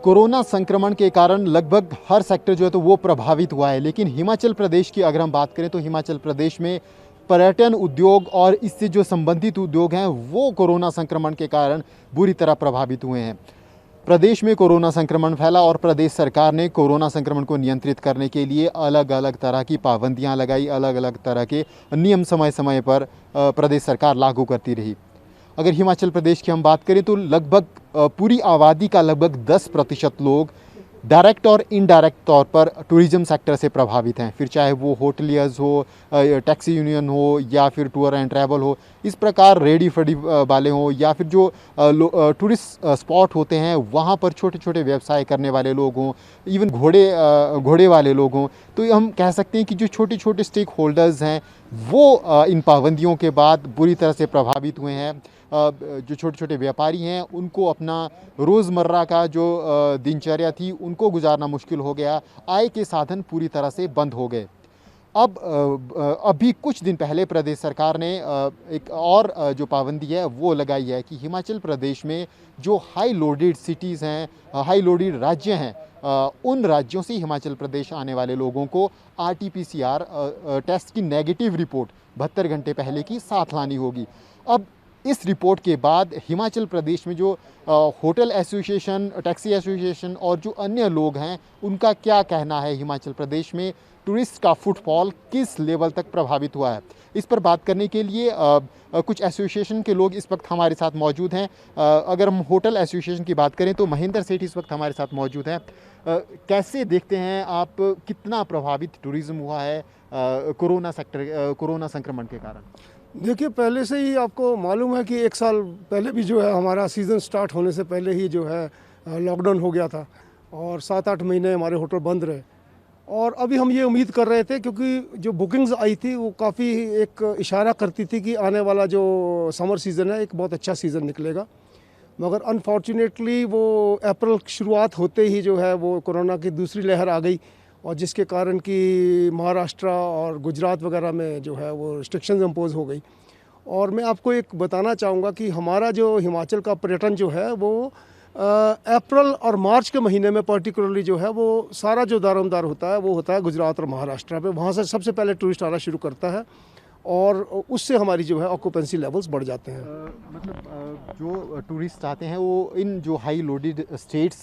Corona संक्रमण के कारण लगभग हर सेक्टर जो है तो वो प्रभावित हुआ है, लेकिन हिमाचल प्रदेश की अगर हम बात करें तो हिमाचल प्रदेश में पर्यटन उद्योग और इससे जो संबंधित उद्योग हैं वो कोरोना संक्रमण के कारण बुरी तरह प्रभावित हुए हैं। प्रदेश में कोरोना संक्रमण फैला और प्रदेश सरकार ने कोरोना संक्रमण को नियंत्रित करने के लिए अलग अलग तरह की पाबंदियां लगाई, अलग अलग तरह के नियम समय समय पर प्रदेश सरकार लागू करती रही। अगर हिमाचल प्रदेश की हम बात करें तो लगभग पूरी आबादी का लगभग 10% लोग डायरेक्ट और इनडायरेक्ट तौर पर टूरिज़्म सेक्टर से प्रभावित हैं। फिर चाहे वो होटलियर्स हो, टैक्सी यूनियन हो या फिर टूर एंड ट्रैवल हो, इस प्रकार रेडी फडी वाले हों या फिर जो टूरिस्ट स्पॉट होते हैं वहाँ पर छोटे छोटे व्यवसाय करने वाले लोग हों, इवन घोड़े वाले लोग हों। तो हम कह सकते हैं कि जो छोटे छोटे स्टेक होल्डर्स हैं वो इन पाबंदियों के बाद बुरी तरह से प्रभावित हुए हैं। जो छोटे छोटे व्यापारी हैं उनको अपना रोज़मर्रा का जो दिनचर्या थी उनको गुजारना मुश्किल हो गया, आय के साधन पूरी तरह से बंद हो गए। अब अभी कुछ दिन पहले प्रदेश सरकार ने एक और जो पाबंदी है वो लगाई है कि हिमाचल प्रदेश में जो हाई लोडेड सिटीज़ हैं, हाई लोडेड राज्य हैं, उन राज्यों से हिमाचल प्रदेश आने वाले लोगों को RT-PCR टेस्ट की नेगेटिव रिपोर्ट 72 घंटे पहले की साथ लानी होगी। अब इस रिपोर्ट के बाद हिमाचल प्रदेश में जो होटल एसोसिएशन, टैक्सी एसोसिएशन और जो अन्य लोग हैं उनका क्या कहना है, हिमाचल प्रदेश में टूरिस्ट का फुटफॉल किस लेवल तक प्रभावित हुआ है, इस पर बात करने के लिए कुछ एसोसिएशन के लोग इस वक्त हमारे साथ मौजूद हैं। अगर हम होटल एसोसिएशन की बात करें तो महेंद्र सेठ इस वक्त हमारे साथ मौजूद हैं। कैसे देखते हैं आप, कितना प्रभावित टूरिज़्म हुआ है कोरोना संक्रमण के कारण? देखिए, पहले से ही आपको मालूम है कि 1 साल पहले भी जो है हमारा सीज़न स्टार्ट होने से पहले ही जो है लॉकडाउन हो गया था और 7-8 महीने हमारे होटल बंद रहे। और अभी हम ये उम्मीद कर रहे थे क्योंकि जो बुकिंग्स आई थी वो काफ़ी एक इशारा करती थी कि आने वाला जो समर सीज़न है एक बहुत अच्छा सीज़न निकलेगा। मगर अनफॉर्चुनेटली वो अप्रैल की शुरुआत होते ही जो है वो कोरोना की दूसरी लहर आ गई और जिसके कारण कि महाराष्ट्र और गुजरात वगैरह में जो है वो रिस्ट्रिक्शंस इम्पोज हो गई। और मैं आपको एक बताना चाहूँगा कि हमारा जो हिमाचल का पर्यटन जो है वो अप्रैल और मार्च के महीने में पर्टिकुलरली जो है वो सारा जो दारोमदार होता है वो होता है गुजरात और महाराष्ट्र पे। वहाँ से सबसे पहले टूरिस्ट आना शुरू करता है और उससे हमारी जो है ऑक्यूपेंसी लेवल्स बढ़ जाते हैं। मतलब जो टूरिस्ट आते हैं वो इन जो हाई लोडेड स्टेट्स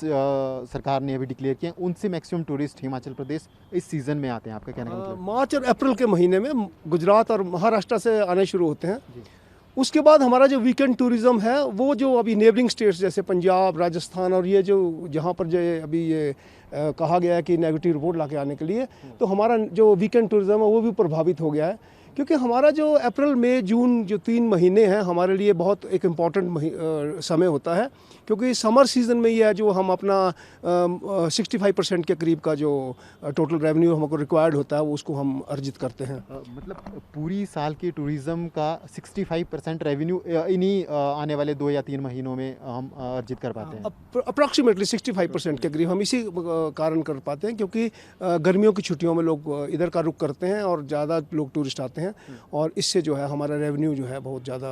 सरकार ने अभी डिक्लेयर किए हैं उनसे मैक्सिमम टूरिस्ट हिमाचल प्रदेश इस सीज़न में आते हैं, आपका कहने का मतलब? मार्च और अप्रैल के महीने में गुजरात और महाराष्ट्र से आने शुरू होते हैं। उसके बाद हमारा जो वीकेंड टूरिज़्म है वो जो अभी नेबरिंग स्टेट्स जैसे पंजाब, राजस्थान और ये जो जहाँ पर जो अभी ये कहा गया है कि नेगेटिव रिपोर्ट ला के आने के लिए, तो हमारा जो वीकेंड टूरिज़्म है वो भी प्रभावित हो गया है। क्योंकि हमारा जो अप्रैल, मई, जून जो 3 महीने हैं हमारे लिए बहुत एक इम्पॉर्टेंट समय होता है क्योंकि समर सीज़न में ये है जो हम अपना 65% के करीब का जो टोटल रेवेन्यू हमको रिक्वायर्ड होता है वो उसको हम अर्जित करते हैं। मतलब पूरी साल के टूरिज़्म का 65% रेवेन्यू इन्हीं आने वाले 2 या 3 महीनों में हम अर्जित कर पाते हैं। अप्रॉक्सीमेटली 65% के करीब हम इसी कारण कर पाते हैं क्योंकि गर्मियों की छुट्टियों में लोग इधर का रुख करते हैं और ज़्यादा लोग टूरिस्ट आते हैं और इससे जो है हमारा रेवेन्यू जो है बहुत ज़्यादा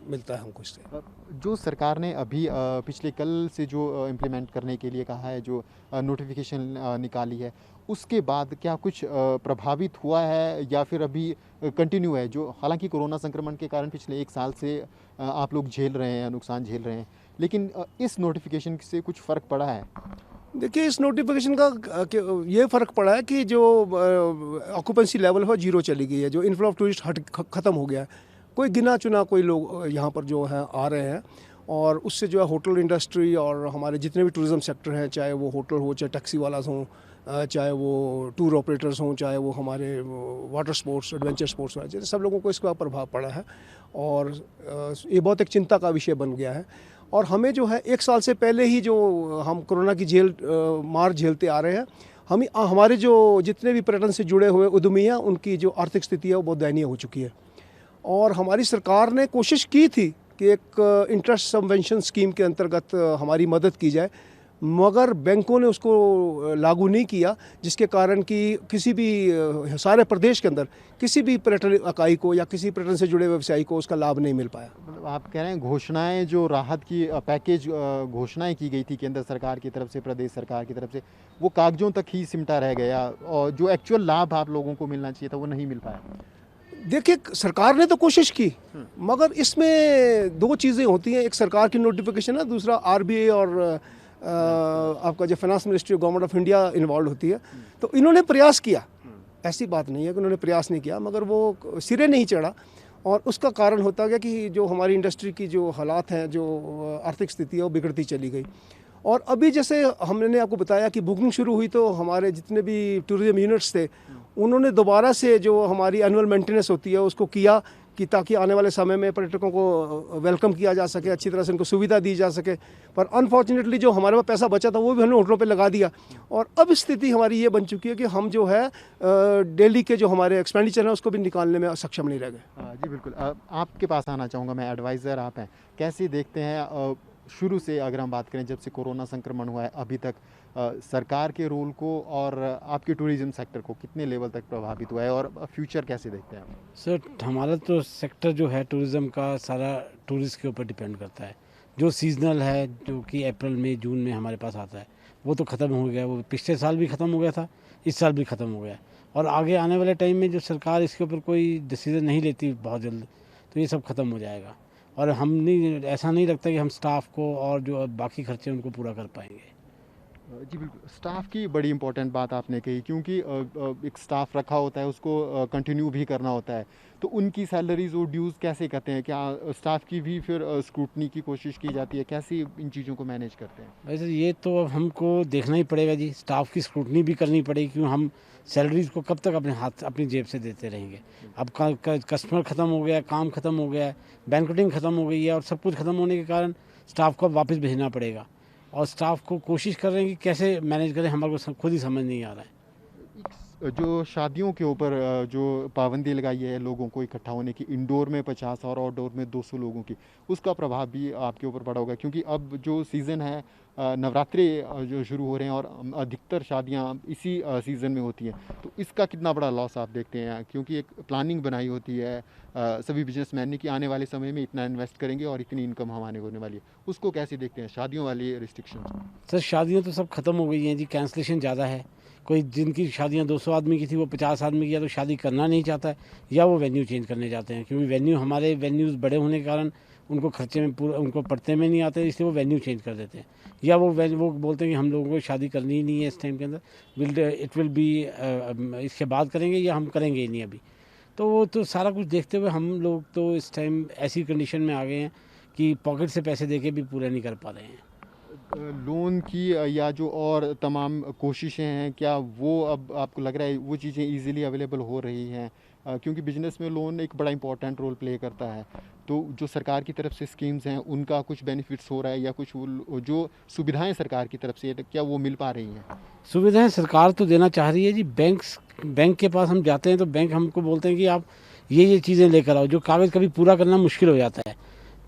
मिलता है हमको इससे। जो सरकार ने अभी पिछले कल से जो इम्प्लीमेंट करने के लिए कहा है, जो नोटिफिकेशन निकाली है, उसके बाद क्या कुछ प्रभावित हुआ है या फिर अभी कंटिन्यू है? जो हालांकि कोरोना संक्रमण के कारण पिछले 1 साल से आप लोग झेल रहे हैं, नुकसान झेल रहे हैं, लेकिन इस नोटिफिकेशन से कुछ फ़र्क पड़ा है? देखिए, इस नोटिफिकेशन का ये फ़र्क पड़ा है कि जो ऑक्यूपेंसी लेवल है 0 चली गई है, जो इनफ्लो ऑफ टूरिस्ट ख़त्म हो गया है। कोई गिना चुना कोई लोग यहाँ पर जो है आ रहे हैं और उससे जो है होटल इंडस्ट्री और हमारे जितने भी टूरिज़्म सेक्टर हैं, चाहे वो होटल हो, चाहे टैक्सी वाला हों, चाहे वो टूर ऑपरेटर्स हों, चाहे वो हमारे वाटर स्पोर्ट्स, एडवेंचर स्पोर्ट्स वाले, सब लोगों को इसका प्रभाव पड़ा है और ये बहुत एक चिंता का विषय बन गया है। और हमें जो है 1 साल से पहले ही जो हम कोरोना की मार झेलते आ रहे हैं, हमारे जो जितने भी पर्यटन से जुड़े हुए उद्यमी हैं उनकी जो आर्थिक स्थिति है वो बहुत दयनीय हो चुकी है। और हमारी सरकार ने कोशिश की थी कि एक इंटरेस्ट सबवेंशन स्कीम के अंतर्गत हमारी मदद की जाए, मगर बैंकों ने उसको लागू नहीं किया, जिसके कारण कि किसी भी सारे प्रदेश के अंदर किसी भी पर्यटन इकाई को या किसी पर्यटन से जुड़े व्यवसायी को उसका लाभ नहीं मिल पाया। मतलब आप कह रहे हैं घोषणाएं जो राहत की पैकेज घोषणाएं की गई थी केंद्र सरकार की तरफ से, प्रदेश सरकार की तरफ से, वो कागजों तक ही सिमटा रह गया और जो एक्चुअल लाभ आप लोगों को मिलना चाहिए था वो नहीं मिल पाया। देखिए, सरकार ने तो कोशिश की, मगर इसमें दो चीज़ें होती हैं, एक सरकार की नोटिफिकेशन है, दूसरा आरबीआई और आपका जो finance ministry of government of India involve होती है। तो इन्होंने प्रयास किया, ऐसी बात नहीं है कि उन्होंने प्रयास नहीं किया, मगर वो सिरे नहीं चढ़ा और उसका कारण होता गया कि जो हमारी इंडस्ट्री की जो हालात हैं, जो आर्थिक स्थिति है, वो बिगड़ती चली गई। और अभी जैसे हमने आपको बताया कि बुकिंग शुरू हुई तो हमारे जितने भी टूरिज्म यूनिट्स थे उन्होंने दोबारा से जो हमारी एनुअल मेंटेनेंस होती है उसको किया कि ताकि आने वाले समय में पर्यटकों को वेलकम किया जा सके, अच्छी तरह से उनको सुविधा दी जा सके। पर अनफॉर्चुनेटली जो हमारे पास पैसा बचा था वो भी हमने होटलों पे लगा दिया और अब स्थिति हमारी ये बन चुकी है कि हम जो है डेली के जो हमारे एक्सपेंडिचर हैं उसको भी निकालने में सक्षम नहीं रह गए। जी बिल्कुल। आपके पास आना चाहूँगा मैं, एडवाइज़र आप हैं, कैसे देखते हैं शुरू से अगर हम बात करें जब से कोरोना संक्रमण हुआ है अभी तक सरकार के रोल को और आपके टूरिज्म सेक्टर को कितने लेवल तक प्रभावित हुआ है और फ्यूचर कैसे देखते हैं आप? सर, हमारा तो सेक्टर जो है टूरिज़्म का सारा टूरिस्ट के ऊपर डिपेंड करता है। जो सीजनल है, जो कि अप्रैल मई जून में हमारे पास आता है, वो तो ख़त्म हो गया। वो पिछले साल भी ख़त्म हो गया था, इस साल भी ख़त्म हो गया और आगे आने वाले टाइम में जो सरकार इसके ऊपर कोई डिसीज़न नहीं लेती बहुत जल्द, तो ये सब ख़त्म हो जाएगा और हम नहीं, ऐसा नहीं लगता कि हम स्टाफ को और जो बाकी खर्चे उनको पूरा कर पाएंगे। जी बिल्कुल, स्टाफ की बड़ी इंपॉर्टेंट बात आपने कही क्योंकि एक स्टाफ रखा होता है उसको कंटिन्यू भी करना होता है, तो उनकी सैलरीज और ड्यूज़ कैसे करते हैं? क्या स्टाफ की भी फिर स्क्रूटनी की कोशिश की जाती है? कैसे इन चीज़ों को मैनेज करते हैं? वैसे ये तो अब हमको देखना ही पड़ेगा जी, स्टाफ की स्क्रूटनी भी करनी पड़ेगी क्यों हम सैलरीज को कब तक अपने हाथ अपनी जेब से देते रहेंगे। अब कस्टमर ख़त्म हो गया, काम ख़त्म हो गया, बैंक्वेटिंग ख़त्म हो गई है और सब कुछ ख़त्म होने के कारण स्टाफ को वापस भेजना पड़ेगा और स्टाफ को कोशिश कर रहे हैं कि कैसे मैनेज करें, हमारे को खुद ही समझ नहीं आ रहा है। जो शादियों के ऊपर जो पाबंदी लगाई है लोगों को इकट्ठा होने की, इंडोर में 50 और आउटडोर में 200 लोगों की, उसका प्रभाव भी आपके ऊपर पड़ा होगा क्योंकि अब जो सीज़न है नवरात्रि जो शुरू हो रहे हैं और अधिकतर शादियां इसी सीज़न में होती हैं, तो इसका कितना बड़ा लॉस आप देखते हैं? क्योंकि एक प्लानिंग बनाई होती है सभी बिजनेसमैन ने कि आने वाले समय में इतना इन्वेस्ट करेंगे और इतनी इनकम हमारे होने वाली है, उसको कैसे देखते हैं शादियों वाली रिस्ट्रिक्शंस? सर, शादियाँ तो सब ख़त्म हो गई हैं जी, कैंसलेशन ज़्यादा है। कोई जिनकी शादियाँ 200 आदमी की थी वो 50 आदमी की, या तो शादी करना नहीं चाहता है या वो वेन्यू चेंज करने जाते हैं क्योंकि वेन्यू, हमारे वेन्यूज़ बड़े होने के कारण उनको खर्चे में पूरा, उनको पड़ते में नहीं आते, इसलिए वो वेन्यू चेंज कर देते हैं या वो बोलते हैं कि हम लोगों को शादी करनी ही नहीं है इस टाइम के अंदर, इट विल बी इसके बाद करेंगे या हम करेंगे ही नहीं अभी। तो वो तो सारा कुछ देखते हुए हम लोग तो इस टाइम ऐसी कंडीशन में आ गए हैं कि पॉकेट से पैसे दे के भी पूरा नहीं कर पा रहे हैं। लोन की या जो और तमाम कोशिशें हैं, क्या वो अब आपको लग रहा है वो चीज़ें इजीली अवेलेबल हो रही हैं? क्योंकि बिजनेस में लोन एक बड़ा इंपॉर्टेंट रोल प्ले करता है, तो जो सरकार की तरफ से स्कीम्स हैं उनका कुछ बेनिफिट्स हो रहा है या कुछ जो सुविधाएं सरकार की तरफ से क्या वो मिल पा रही हैं? सुविधाएं सरकार तो देना चाह रही है जी। बैंक के पास हम जाते हैं तो बैंक हमको बोलते हैं कि आप ये चीज़ें लेकर आओ, जो कागज़ कभी पूरा करना मुश्किल हो जाता है।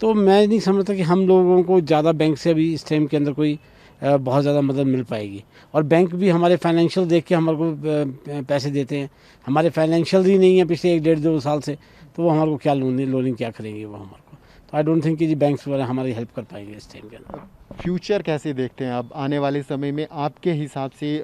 तो मैं नहीं समझता कि हम लोगों को ज़्यादा बैंक से अभी इस टाइम के अंदर कोई बहुत ज़्यादा मदद मिल पाएगी और बैंक भी हमारे फाइनेंशियल देख के हमारे को पैसे देते हैं। हमारे फाइनेंशियल ही नहीं है पिछले 1-1.5-2 साल से, तो वो हमारे को क्या लोनिंग क्या करेंगे वो हमारे को। तो आई डोंट थिंक कि जी बैंक्स वगैरह हमारी हेल्प कर पाएंगे इस टाइम के अंदर। फ्यूचर कैसे देखते हैं अब आने वाले समय में आपके हिसाब से?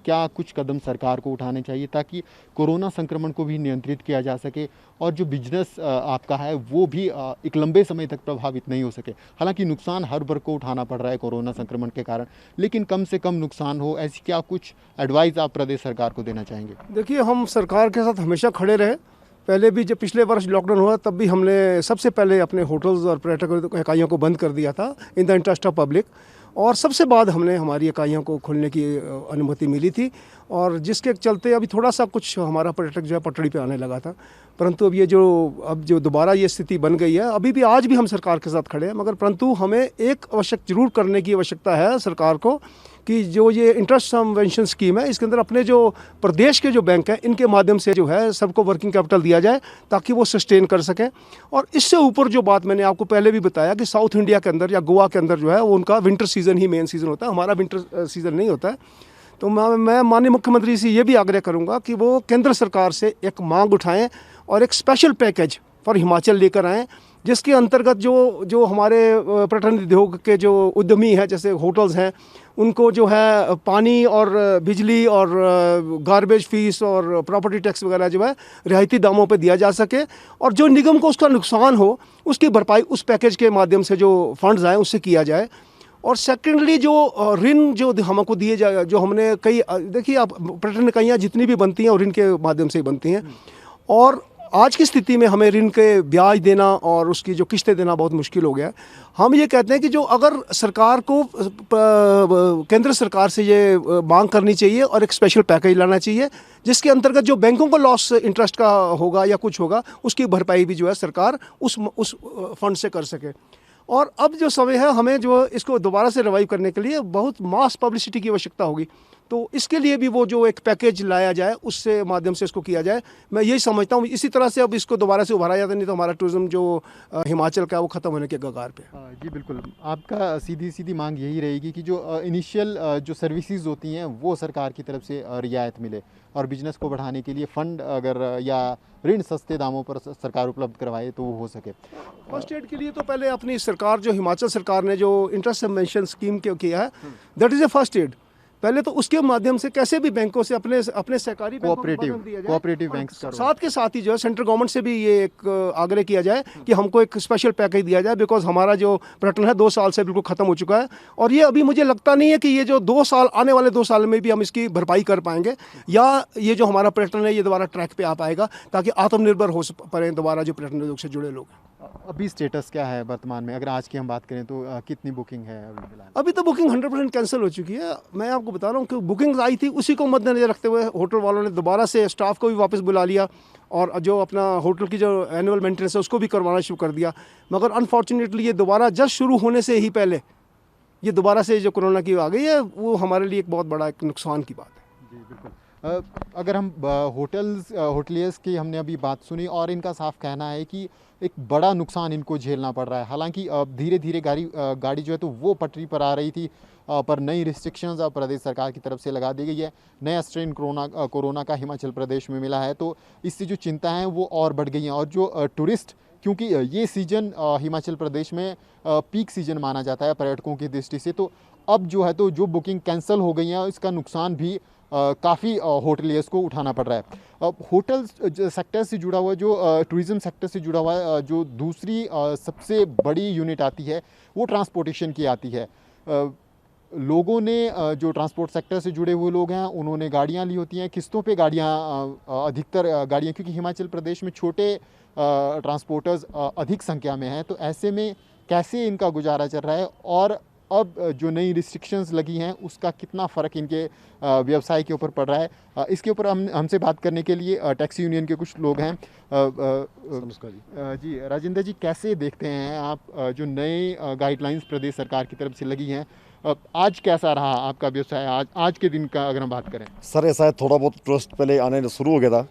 क्या कुछ कदम सरकार को उठाने चाहिए ताकि कोरोना संक्रमण को भी नियंत्रित किया जा सके और जो बिजनेस आपका है वो भी एक लंबे समय तक प्रभावित नहीं हो सके? हालांकि नुकसान हर वर्ग को उठाना पड़ रहा है कोरोना संक्रमण के कारण, लेकिन कम से कम नुकसान हो, ऐसी क्या कुछ एडवाइस आप प्रदेश सरकार को देना चाहेंगे? देखिए, हम सरकार के साथ हमेशा खड़े रहे। पहले भी जब पिछले वर्ष लॉकडाउन हुआ तब भी हमने सबसे पहले अपने होटल्स और पर्यटक इकाइयों को बंद कर दिया था in the interest of public, और सबसे बाद हमने हमारी इकाइयों को खोलने की अनुमति मिली थी और जिसके चलते अभी थोड़ा सा कुछ हमारा पर्यटक जो है पटड़ी पे आने लगा था। परंतु अब जो दोबारा ये स्थिति बन गई है, अभी भी आज भी हम सरकार के साथ खड़े हैं, मगर परंतु हमें एक जरूर करने की आवश्यकता है सरकार को कि जो ये इंटरेस्ट सबवेंशन स्कीम है, इसके अंदर अपने जो प्रदेश के जो बैंक हैं इनके माध्यम से जो है सबको वर्किंग कैपिटल दिया जाए ताकि वो सस्टेन कर सकें। और इससे ऊपर जो बात मैंने आपको पहले भी बताया कि साउथ इंडिया के अंदर या गोवा के अंदर जो है वो उनका विंटर सीज़न ही मेन सीज़न होता है, हमारा विंटर सीज़न नहीं होता है। तो मैं माननीय मुख्यमंत्री से ये भी आग्रह करूँगा कि वो केंद्र सरकार से एक मांग उठाएँ और एक स्पेशल पैकेज फॉर हिमाचल लेकर आएँ, जिसके अंतर्गत जो हमारे पर्यटन उद्योग के जो उद्यमी हैं जैसे होटल्स हैं उनको जो है पानी और बिजली और गार्बेज फीस और प्रॉपर्टी टैक्स वगैरह जो है रियायती दामों पे दिया जा सके, और जो निगम को उसका नुकसान हो उसकी भरपाई उस पैकेज के माध्यम से जो फंड्स आए उससे किया जाए। और सेकेंडली जो ऋण जो हमको दिए जाए, जो हमने कई देखिए आप पर्यटन इकाइयाँ जितनी भी बनती हैं और ऋण के माध्यम से ही बनती हैं, और आज की स्थिति में हमें ऋण के ब्याज देना और उसकी जो किस्तें देना बहुत मुश्किल हो गया है। हम ये कहते हैं कि जो अगर सरकार को केंद्र सरकार से ये मांग करनी चाहिए और एक स्पेशल पैकेज लाना चाहिए जिसके अंतर्गत जो बैंकों को लॉस इंटरेस्ट का होगा या कुछ होगा उसकी भरपाई भी जो है सरकार उस फंड से कर सके। और अब जो समय है हमें जो इसको दोबारा से रिवाइव करने के लिए बहुत मास पब्लिसिटी की आवश्यकता होगी, तो इसके लिए भी वो जो एक पैकेज लाया जाए उससे माध्यम से इसको किया जाए। मैं यही समझता हूँ इसी तरह से अब इसको दोबारा से उभारा जाता, नहीं तो हमारा टूरिज्म जो हिमाचल का वो ख़त्म होने के कगार पे। जी बिल्कुल, आपका सीधी मांग यही रहेगी कि जो इनिशियल जो सर्विसेज होती हैं वो सरकार की तरफ से रियायत मिले, और बिजनेस को बढ़ाने के लिए फंड अगर या ऋण सस्ते दामों पर सरकार उपलब्ध करवाए तो वो हो सके। फर्स्ट एड के लिए तो पहले अपनी सरकार जो हिमाचल सरकार ने जो इंटरेस्ट सबवेंशन स्कीम किया है that is a first aid. पहले तो उसके माध्यम से कैसे भी बैंकों से अपने सहकारी कोऑपरेटिव बैंक साथ के साथ ही जो है सेंट्रल गवर्नमेंट से भी ये एक आग्रह किया जाए कि हमको एक स्पेशल पैकेज दिया जाए, बिकॉज हमारा जो पर्यटन है 2 साल से बिल्कुल ख़त्म हो चुका है, और ये अभी मुझे लगता नहीं है कि ये जो 2 साल आने वाले 2 साल में भी हम इसकी भरपाई कर पाएंगे या ये जो हमारा पर्यटन है ये दोबारा ट्रैक पे आ पाएगा ताकि आत्मनिर्भर हो पाए दोबारा जो पर्यटन उद्योग से जुड़े लोग। अभी स्टेटस क्या है वर्तमान में, अगर आज की हम बात करें तो कितनी बुकिंग है अभी फिलहाल? अभी तो बुकिंग 100% कैंसिल हो चुकी है। मैं आपको बता रहा हूँ कि बुकिंग आई थी उसी को मद्देनजर रखते हुए होटल वालों ने दोबारा से स्टाफ को भी वापस बुला लिया और जो अपना होटल की जो एनुअल मेंटेनेंस है उसको भी करवाना शुरू कर दिया। मगर अनफॉर्चुनेटली ये दोबारा जस्ट शुरू होने से ही पहले ये दोबारा से जो कोरोना की आ गई है वो हमारे लिए एक बहुत बड़ा एक नुकसान की बात है। जी बिल्कुल। अगर हम होटलियर्स की हमने अभी बात सुनी और इनका साफ कहना है कि एक बड़ा नुकसान इनको झेलना पड़ रहा है। हालांकि धीरे धीरे गाड़ी जो है तो वो पटरी पर आ रही थी, पर नई रिस्ट्रिक्शंस अब प्रदेश सरकार की तरफ से लगा दी गई है। नया स्ट्रेन कोरोना का हिमाचल प्रदेश में मिला है, तो इससे जो चिंता है वो और बढ़ गई हैं। और जो टूरिस्ट, क्योंकि ये सीज़न हिमाचल प्रदेश में पीक सीज़न माना जाता है पर्यटकों की दृष्टि से, तो अब जो है तो जो बुकिंग कैंसिल हो गई हैं इसका नुकसान भी काफ़ी होटलियर्स को उठाना पड़ रहा है। होटल सेक्टर से जुड़ा हुआ, जो टूरिज़्म सेक्टर से जुड़ा हुआ जो दूसरी सबसे बड़ी यूनिट आती है वो ट्रांसपोर्टेशन की आती है। लोगों ने जो ट्रांसपोर्ट सेक्टर से जुड़े हुए लोग हैं उन्होंने गाड़ियां ली होती हैं, किस्तों पे गाड़ियां, अधिकतर गाड़ियां, क्योंकि हिमाचल प्रदेश में छोटे ट्रांसपोर्टर्स अधिक संख्या में हैं, तो ऐसे में कैसे इनका गुजारा चल रहा है और अब जो नई रिस्ट्रिक्शंस लगी हैं उसका कितना फ़र्क इनके व्यवसाय के ऊपर पड़ रहा है, इसके ऊपर हमसे बात करने के लिए टैक्सी यूनियन के कुछ लोग हैं। जी राजेंद्र जी, कैसे देखते हैं आप जो नए गाइडलाइंस प्रदेश सरकार की तरफ से लगी हैं, आज कैसा रहा आपका व्यवसाय आज के दिन का अगर हम बात करें? सर ऐसा है, थोड़ा बहुत ट्रस्ट पहले आने शुरू हो गया था,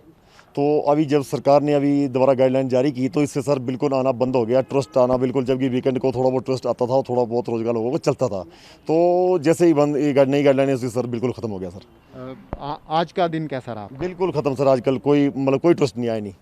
तो अभी जब सरकार ने अभी दोबारा गाइडलाइन जारी की तो इससे सर बिल्कुल आना बंद हो गया, ट्रस्ट आना बिल्कुल। जबकि वीकेंड को थोड़ा बहुत ट्रस्ट आता था, थोड़ा बहुत रोजगार लोगों को चलता था, तो जैसे ही बंद नई गाइडलाइन है उससे सर बिल्कुल ख़त्म हो गया। सर आज का दिन कैसा रहा? बिल्कुल ख़त्म सर, आजकल कोई ट्रस्ट नहीं आया नहीं।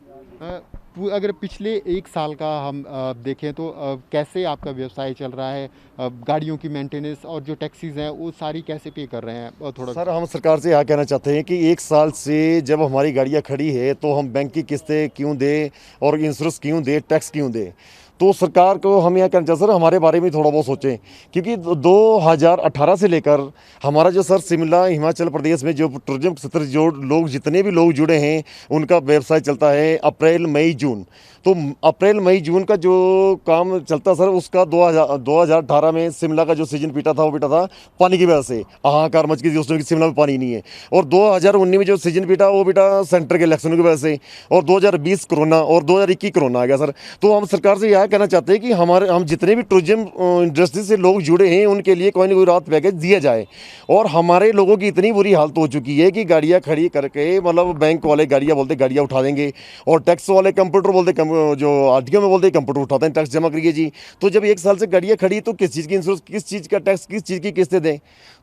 अगर पिछले 1 साल का हम देखें तो कैसे आपका व्यवसाय चल रहा है? गाड़ियों की मेंटेनेंस और जो टैक्सीज हैं वो सारी कैसे पे कर रहे हैं? थोड़ा सर हम सरकार से यह कहना चाहते हैं कि 1 साल से जब हमारी गाड़ियां खड़ी है तो हम बैंक की किस्तें क्यों दें और इंश्योरेंस क्यों दें, टैक्स क्यों दें? तो सरकार को हम यह कहना चाहते सर हमारे बारे में थोड़ा बहुत सोचें, क्योंकि 2018 से लेकर हमारा जो सर शिमला हिमाचल प्रदेश में जो टूरिज्म क्षेत्र जो लोग जितने भी लोग जुड़े हैं उनका व्यवसाय चलता है अप्रैल मई जून। तो अप्रैल मई जून का जो काम चलता सर उसका 2018 में शिमला का जो सीजन पीटा था वो पीटा था पानी की वजह से, हाहाकार मच गई थी उसमें कि शिमला में पानी नहीं है। और 2019 में जो सीजन पीटा वो पीटा सेंटर के इलेक्शन की वजह से, और 2020 कोरोना और 2021 कोरोना आ गया सर। तो हम सरकार से यह कहना चाहते हैं कि हम जितने भी टूरिज्म इंडस्ट्री से लोग जुड़े हैं उनके लिए कोई ना कोई राहत पैकेज दिया जाए। और हमारे लोगों की इतनी बुरी हालत हो चुकी है कि गाड़ियाँ खड़ी करके, मतलब बैंक वाले गाड़ियाँ बोलते गाड़ियाँ उठा देंगे, और टैक्स वाले कंप्यूटर बोलते जो आरटीओ में बोलते कंप्यूटर उठाते हैं, टैक्स जमा करिए जी। तो जब 1 साल से गाड़ियाँ खड़ी तो किस चीज़ की इंश्योरेंस, किस चीज़ का टैक्स, किस चीज़ की किस्तें दें?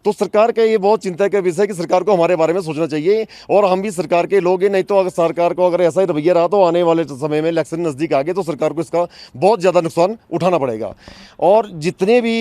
तो सरकार का ये बहुत चिंता का विषय है कि सरकार को हमारे बारे में सोचना चाहिए, और हम भी सरकार के लोग हैं। नहीं तो अगर सरकार को अगर ऐसा ही रवैया रहा तो आने वाले समय में इलेक्शन नज़दीक आ गए तो सरकार को इसका बहुत ज़्यादा नुकसान उठाना पड़ेगा। और जितने भी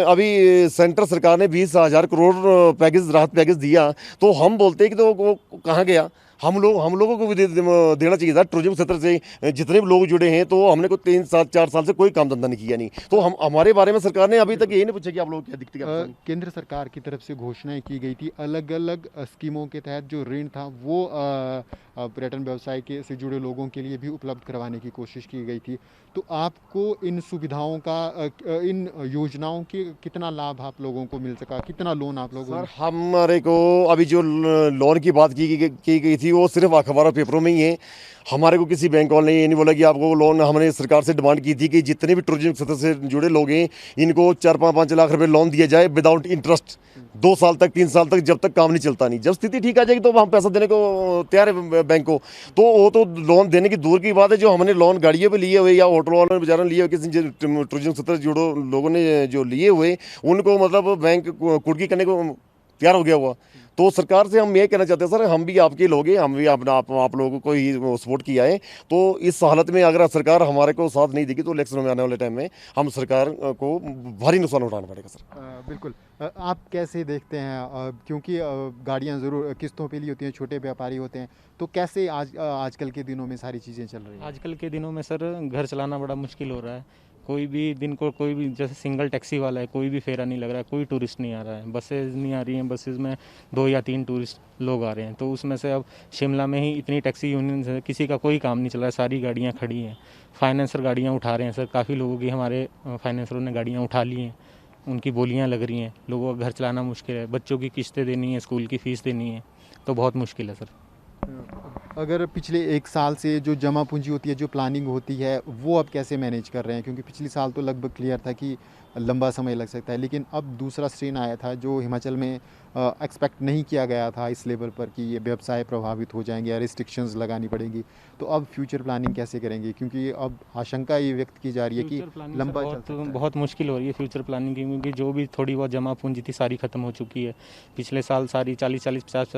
अभी सेंटर सरकार ने 20,000 करोड़ पैकेज, राहत पैकेज दिया, तो हम बोलते हैं कि तो वो कहाँ गया? हम लोगों को भी देना चाहिए था। टूरिज्म क्षेत्र से जितने भी लोग जुड़े हैं, तो हमने को 3-4 साल से कोई काम धंधा नहीं किया नहीं, तो हम हमारे बारे में सरकार ने अभी तक यही नहीं पूछा कि आप लोग क्या दिक्कत है। केंद्र सरकार की तरफ से घोषणाएं की गई थी, अलग अलग स्कीमों के तहत जो ऋण था वो पर्यटन व्यवसाय के से जुड़े लोगों के लिए भी उपलब्ध करवाने की कोशिश की गई थी। तो आपको इन सुविधाओं का, इन योजनाओं के कितना लाभ आप लोगों को मिल सका, कितना लोन आप लोगों सर, हमारे को अभी जो लोन की बात की गई थी वो सिर्फ अखबार और पेपरों में ही है। हमारे को किसी बैंक वाले ने ये नहीं बोला कि आपको लोन, हमने सरकार से डिमांड की थी कि जितने भी टूरिज्म क्षेत्र से जुड़े लोग हैं इनको 4-5 लाख रुपए लोन दिया जाए विदाउट इंटरेस्ट, 2 साल तक, 3 साल तक, जब तक काम नहीं चलता नहीं। जब स्थिति ठीक आ जाएगी तो हम पैसा देने को तैयार है बैंक को। तो वो तो लोन देने की दूर की बात है, जो हमने लोन गाड़ियों पे लिए हुए या होटल वालों ने बेचारा लिए हुए, किसी टूरिज्म क्षेत्र से जुड़े लोगों ने जो लिए हुए, उनको मतलब बैंक कुर्की करने को तैयार हो गया हुआ। तो सरकार से हम ये कहना चाहते हैं सर, हम भी आपके लोग हैं, हम भी आप लोगों को ही सपोर्ट किया है। तो इस हालत में अगर सरकार हमारे को साथ नहीं देगी तो इलेक्शन में आने वाले टाइम में हम सरकार को भारी नुकसान उठाना पड़ेगा सर। बिल्कुल। आप कैसे देखते हैं, क्योंकि गाड़ियां ज़रूर किस्तों पे ली होती हैं, छोटे व्यापारी होते हैं, तो कैसे आजकल के दिनों में सारी चीज़ें चल रही हैं? आजकल के दिनों में सर घर चलाना बड़ा मुश्किल हो रहा है। कोई भी दिन को, कोई भी जैसे सिंगल टैक्सी वाला है, कोई भी फेरा नहीं लग रहा है, कोई टूरिस्ट नहीं आ रहा है, बसेज नहीं आ रही हैं, बसेज में 2 या 3 टूरिस्ट लोग आ रहे हैं। तो उसमें से अब शिमला में ही इतनी टैक्सी यूनियन है, किसी का कोई काम नहीं चल रहा है, सारी गाड़ियाँ खड़ी हैं। फाइनेंसर गाड़ियाँ उठा रहे हैं सर, काफ़ी लोगों की हमारे फाइनेंसरों ने गाड़ियाँ उठा ली हैं, उनकी बोलियाँ लग रही हैं। लोगों का घर चलाना मुश्किल है, बच्चों की किस्तें देनी है, स्कूल की फ़ीस देनी है, तो बहुत मुश्किल है सर। अगर पिछले 1 साल से जो जमा पूंजी होती है, जो प्लानिंग होती है, वो अब कैसे मैनेज कर रहे हैं? क्योंकि पिछले साल तो लगभग क्लियर था कि लंबा समय लग सकता है, लेकिन अब दूसरा स्ट्रेन आया था जो हिमाचल में एक्सपेक्ट नहीं किया गया था इस लेवल पर कि ये व्यवसाय प्रभावित हो जाएंगे या रिस्ट्रिक्शंस लगानी पड़ेगी। तो अब फ्यूचर प्लानिंग कैसे करेंगे? क्योंकि अब आशंका ये व्यक्त की जा रही है कि लंबा चल सकता है। बहुत मुश्किल हो रही है फ्यूचर प्लानिंग की, क्योंकि जो भी थोड़ी बहुत जमा पूंजी थी सारी ख़त्म हो चुकी है। पिछले साल सारी 40-40, 50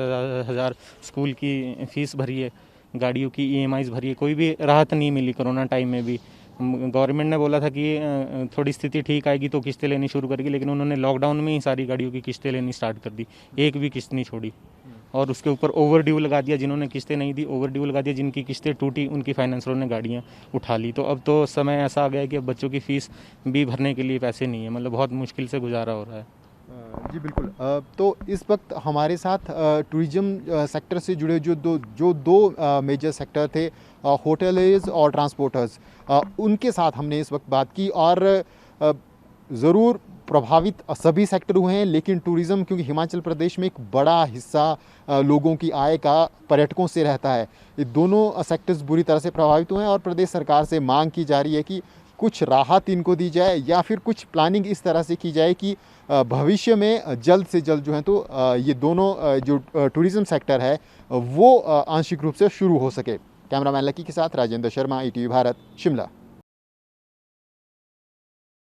हज़ार स्कूल की फ़ीस भरी है, गाड़ियों की EMIs भरी है, कोई भी राहत नहीं मिली कोरोना टाइम में भी। गवर्नमेंट ने बोला था कि थोड़ी स्थिति ठीक आएगी तो किस्तें लेनी शुरू करेगी, लेकिन उन्होंने लॉकडाउन में ही सारी गाड़ियों की किस्तें लेनी स्टार्ट कर दी, एक भी किस्त नहीं छोड़ी। और उसके ऊपर ओवर ड्यू लगा दिया, जिन्होंने किस्तें नहीं दी ओवर ड्यू लगा दिया, जिनकी किस्तें टूटी उनकी फाइनेंसरों ने गाड़ियाँ उठा ली। तो अब तो समय ऐसा आ गया है कि अब बच्चों की फ़ीस भी भरने के लिए पैसे नहीं है, मतलब बहुत मुश्किल से गुजारा हो रहा है। जी बिल्कुल। तो इस वक्त हमारे साथ टूरिज्म सेक्टर से जुड़े जो दो मेजर सेक्टर थे, होटलेज और ट्रांसपोर्टर्स, उनके साथ हमने इस वक्त बात की। और ज़रूर प्रभावित सभी सेक्टर हुए हैं, लेकिन टूरिज़्म, क्योंकि हिमाचल प्रदेश में एक बड़ा हिस्सा लोगों की आय का पर्यटकों से रहता है, ये दोनों सेक्टर्स बुरी तरह से प्रभावित हुए हैं। और प्रदेश सरकार से मांग की जा रही है कि कुछ राहत इनको दी जाए, या फिर कुछ प्लानिंग इस तरह से की जाए कि भविष्य में जल्द से जल्द जो है तो ये दोनों जो टूरिज़्म सेक्टर है वो आंशिक रूप से शुरू हो सके। कैमरामैन लकी के साथ राजेंद्र शर्मा, ETV भारत, शिमला।